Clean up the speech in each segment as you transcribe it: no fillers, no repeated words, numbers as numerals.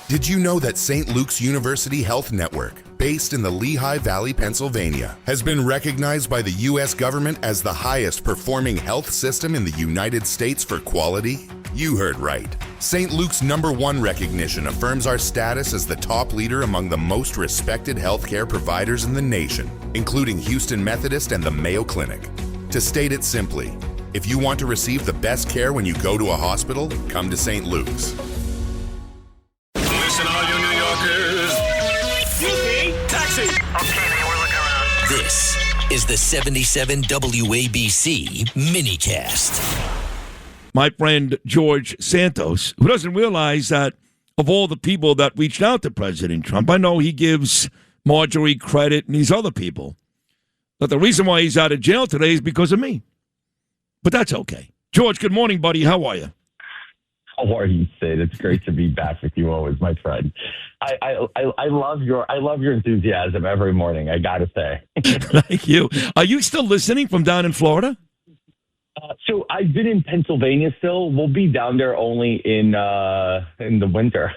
Did you know that St. Luke's University Health Network, based in the Lehigh Valley, Pennsylvania, has been recognized by the U.S. government as the highest performing health system in the United States for quality? You heard right. St. Luke's #1 recognition affirms our status as the top leader among the most respected healthcare providers in the nation, including Houston Methodist and the Mayo Clinic. To state it simply, if you want to receive the best care when you go to a hospital, come to St. Luke's. Listen, all you New Yorkers. Taxi! Okay, man, we're looking around. This is the 77 WABC minicast. My friend George Santos, who doesn't realize that of all the people that reached out to President Trump, I know he gives Marjorie credit and these other people. But the reason why he's out of jail today is because of me. But that's okay. George, good morning, buddy. How are you? How are you, Sid? It's great to be back with you always, my friend. I love your enthusiasm every morning, I gotta say. Thank you. Are you still listening from down in Florida? So I've been in Pennsylvania still. We'll be down there only in the winter.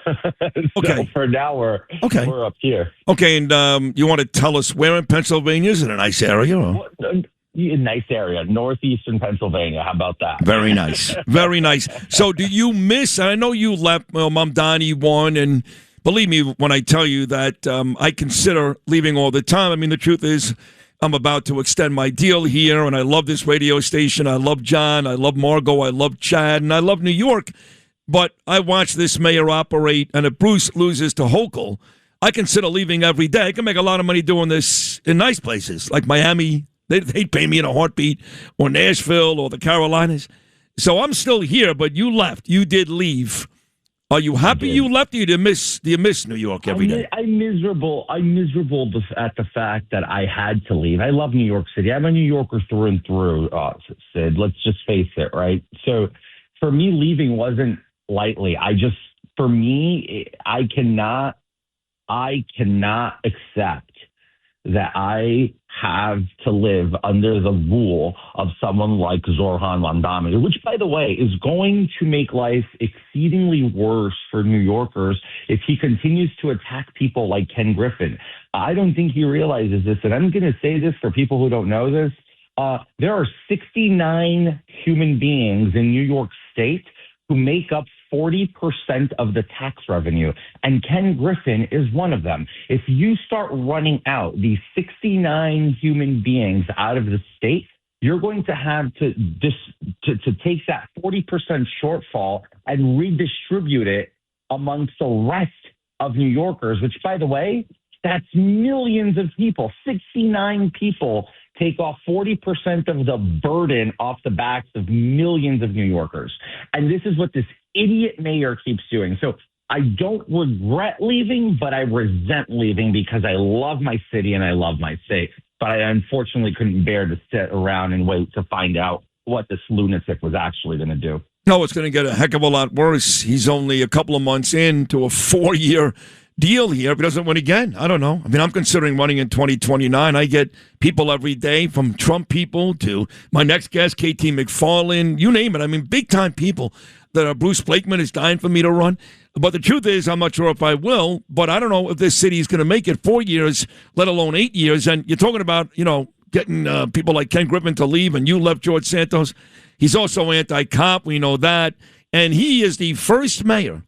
So for now we're up here. Okay, and you want to tell us where in Pennsylvania? Is it a nice area? Or? A nice area, northeastern Pennsylvania. How about that? Very nice. Very nice. So do you miss, I know you left Mom Donnie won, and believe me when I tell you that I consider leaving all the time. I mean, the truth is I'm about to extend my deal here, and I love this radio station. I love John. I love Margot. I love Chad, and I love New York. But I watch this mayor operate, and if Bruce loses to Hochul, I consider leaving every day. I can make a lot of money doing this in nice places like Miami. They'd pay me in a heartbeat, or Nashville, or the Carolinas. So I'm still here, but you left. You did leave. Are you happy you left? Or do you miss New York every day? I'm miserable. I'm miserable at the fact that I had to leave. I love New York City. I'm a New Yorker through and through, Sid. Let's just face it, right? So for me, leaving wasn't lightly. For me, I cannot accept that I have to live under the rule of someone like Zoran Mandami, which, by the way, is going to make life exceedingly worse for New Yorkers if he continues to attack people like Ken Griffin. I don't think he realizes this, and I'm going to say this for people who don't know this. There are 69 human beings in New York State who make up 40% of the tax revenue, and Ken Griffin is one of them. If you start running out these 69 human beings out of the state, you're going to have to take that 40% shortfall and redistribute it amongst the rest of New Yorkers, which, by the way, that's millions of people. 69 people take off 40% of the burden off the backs of millions of New Yorkers. And this is what this idiot mayor keeps doing. So I don't regret leaving, but I resent leaving because I love my city and I love my state. But I unfortunately couldn't bear to sit around and wait to find out what this lunatic was actually going to do. No, it's going to get a heck of a lot worse. He's only a couple of months into a 4-year deal here. If he doesn't win again, I don't know. I mean, I'm considering running in 2029. I get people every day, from Trump people to my next guest, KT McFarland, you name it. I mean, big-time people that Bruce Blakeman is dying for me to run. But the truth is, I'm not sure if I will, but I don't know if this city is going to make it 4 years, let alone 8 years. And you're talking about, getting people like Ken Griffin to leave, and you left George Santos. He's also anti-cop. We know that. And he is the first mayor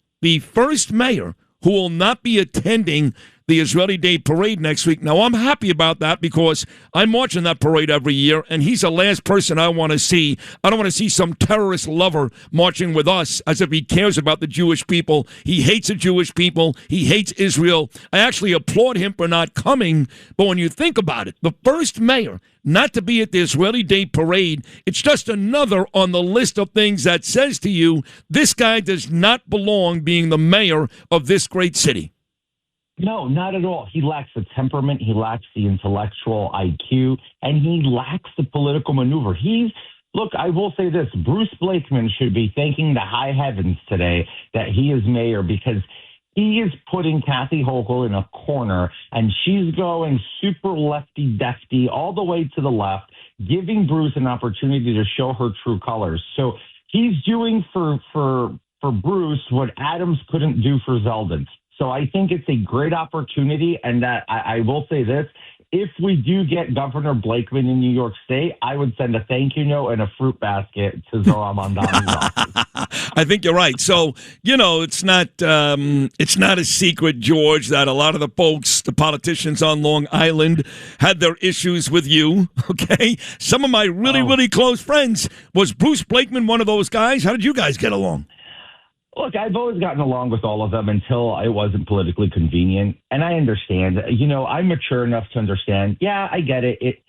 who will not be attending the Israeli Day Parade next week. Now, I'm happy about that because I'm watching that parade every year, and he's the last person I want to see. I don't want to see some terrorist lover marching with us as if he cares about the Jewish people. He hates the Jewish people. He hates Israel. I actually applaud him for not coming, but when you think about it, the first mayor not to be at the Israeli Day Parade, it's just another on the list of things that says to you, this guy does not belong being the mayor of this great city. No, not at all. He lacks the temperament, he lacks the intellectual IQ, and he lacks the political maneuver. Look, I will say this, Bruce Blakeman should be thanking the high heavens today that he is mayor, because he is putting Kathy Hochul in a corner, and she's going super lefty-defty all the way to the left, giving Bruce an opportunity to show her true colors. So he's doing for Bruce what Adams couldn't do for Zeldin. So I think it's a great opportunity, and that I will say this. If we do get Governor Blakeman in New York State, I would send a thank you note and a fruit basket to Zohran Mamdani's office. I think you're right. So, it's not a secret, George, that a lot of the folks, the politicians on Long Island, had their issues with you, okay? Some of my really close friends. Was Bruce Blakeman one of those guys? How did you guys get along? Look, I've always gotten along with all of them until it wasn't politically convenient. And I understand. I'm mature enough to understand. Yeah, I get it.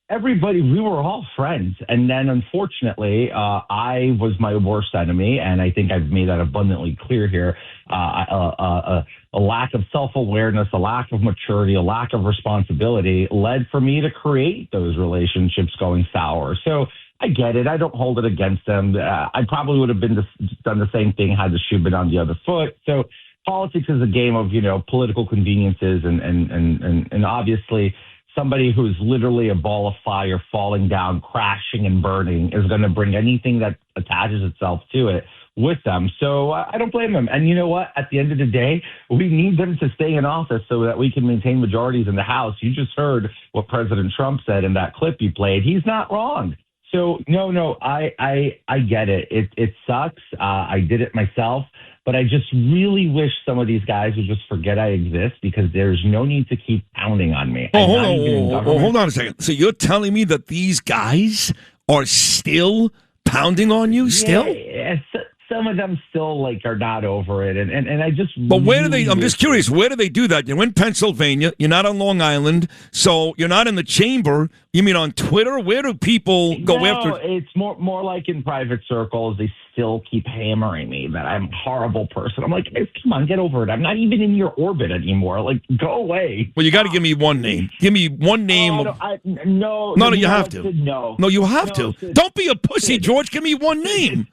Everybody, we were all friends. And then, unfortunately, I was my worst enemy. And I think I've made that abundantly clear here. A lack of self-awareness, a lack of maturity, a lack of responsibility led for me to create those relationships going sour. So I get it. I don't hold it against them. I probably would have done the same thing had the shoe been on the other foot. So politics is a game of, political conveniences. And obviously somebody who's literally a ball of fire falling down, crashing and burning is going to bring anything that attaches itself to it with them. So I don't blame them. And you know what? At the end of the day, we need them to stay in office so that we can maintain majorities in the House. You just heard what President Trump said in that clip you played. He's not wrong. So, no, I get it. It sucks. I did it myself. But I just really wish some of these guys would just forget I exist, because there's no need to keep pounding on me. Hold on a second. So you're telling me that these guys are still pounding on you still? Yeah, some of them still are not over it. And I just... But where do they... I'm just curious. Where do they do that? You're in Pennsylvania. You're not on Long Island. So you're not in the chamber. You mean on Twitter? Where do people go after... No, it's more like in private circles. They still keep hammering me that I'm a horrible person. I'm like, hey, come on, get over it. I'm not even in your orbit anymore. Go away. Well, you got to give me one name. Give me one name. No, you have to. No, you have to. Don't be a pussy, George. Give me one name.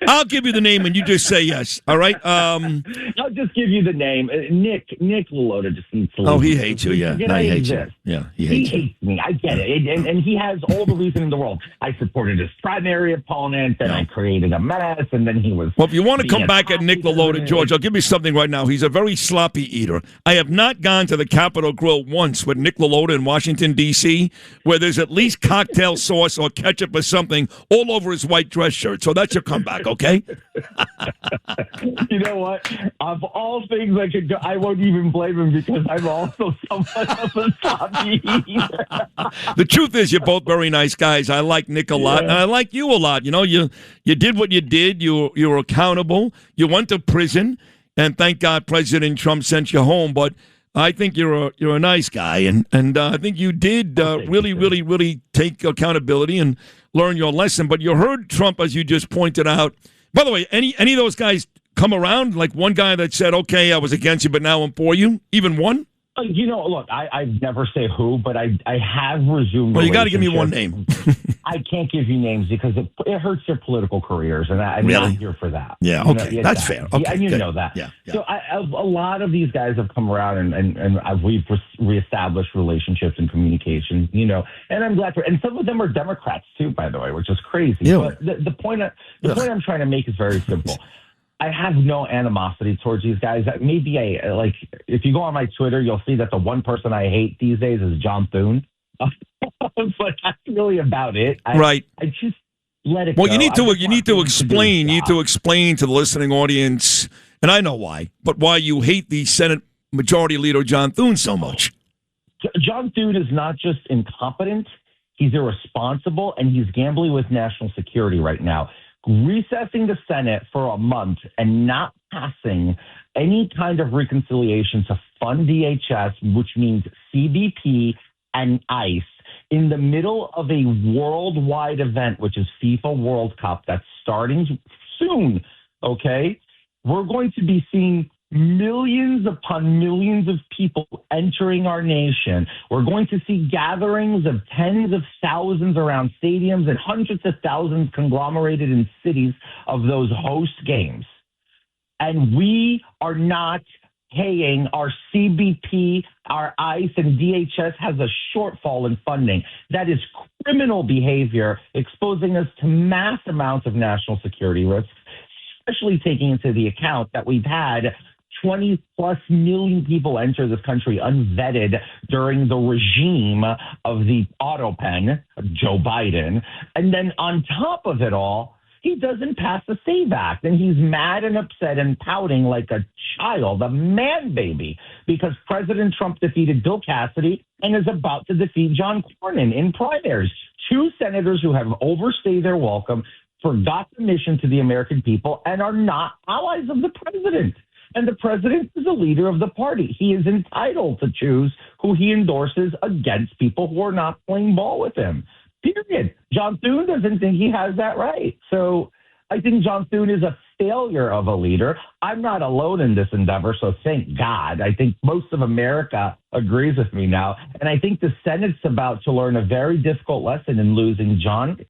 I'll give you the name and you just say yes. All right. I'll just give you the name. Nick Lalotta just needs to. Oh, he hates you. Yeah, no, he hates you. Yeah, he hates me. I get it, and he has all the reason in the world. I supported his primary opponent, and I created a mess, and then he was. Well, if you want to come back at Nick Lalotta, George, I'll give you something right now. He's a very sloppy eater. I have not gone to the Capitol Grill once with Nick Lalotta in Washington, D.C., where there's at least cocktail sauce or ketchup or something all over his white dress shirt. So that's your comeback, okay? You know what? Of all things I could go, I won't even blame him, because I'm also somewhat of a sloppy eater. The truth is, you're both very nice guys. I like Nick a lot, and I like you a lot. You did what you did. You were accountable. You went to prison, and thank God President Trump sent you home. But I think you're a nice guy, and I think you did really take accountability and learn your lesson. But you heard Trump, as you just pointed out. By the way, any of those guys come around? Like one guy that said, "Okay, I was against you, but now I'm for you." Even one? Look, I never say who, but I have resumed. Well, you got to give me one name. I can't give you names because it hurts your political careers, and I'm not here for that. Yeah, okay, that's fair. Okay, and you know that. Yeah. So a lot of these guys have come around, and we've reestablished relationships and communication. And I'm glad for. And some of them are Democrats too, by the way, which is crazy. Yeah. But the point I'm trying to make is very simple. I have no animosity towards these guys. Maybe if you go on my Twitter, you'll see that the one person I hate these days is John Thune. But that's really about it. Right. I just let it go. Well, you need to explain. You need to explain to the listening audience, and I know why, but why you hate the Senate Majority Leader John Thune so much. John Thune is not just incompetent; he's irresponsible, and he's gambling with national security right now. Recessing the Senate for a month and not passing any kind of reconciliation to fund DHS, which means CBP and ICE, in the middle of a worldwide event, which is FIFA World Cup, that's starting soon, okay? We're going to be seeing millions upon millions of people entering our nation. We're going to see gatherings of tens of thousands around stadiums and hundreds of thousands conglomerated in cities of those host games. And we are not paying our CBP, our ICE, and DHS has a shortfall in funding. That is criminal behavior, exposing us to mass amounts of national security risks, especially taking into the account that we've had 20 plus million people enter this country unvetted during the regime of the autopen, Joe Biden. And then on top of it all, he doesn't pass the SAVE Act, and he's mad and upset and pouting like a child, a man baby, because President Trump defeated Bill Cassidy and is about to defeat John Cornyn in primaries. Two senators who have overstayed their welcome, forgot the mission to the American people, and are not allies of the president. And the president is the leader of the party. He is entitled to choose who he endorses against people who are not playing ball with him. Period. John Thune doesn't think he has that right. So I think John Thune is a failure of a leader. I'm not alone in this endeavor, so thank God. I think most of America agrees with me now. And I think the Senate's about to learn a very difficult lesson in losing John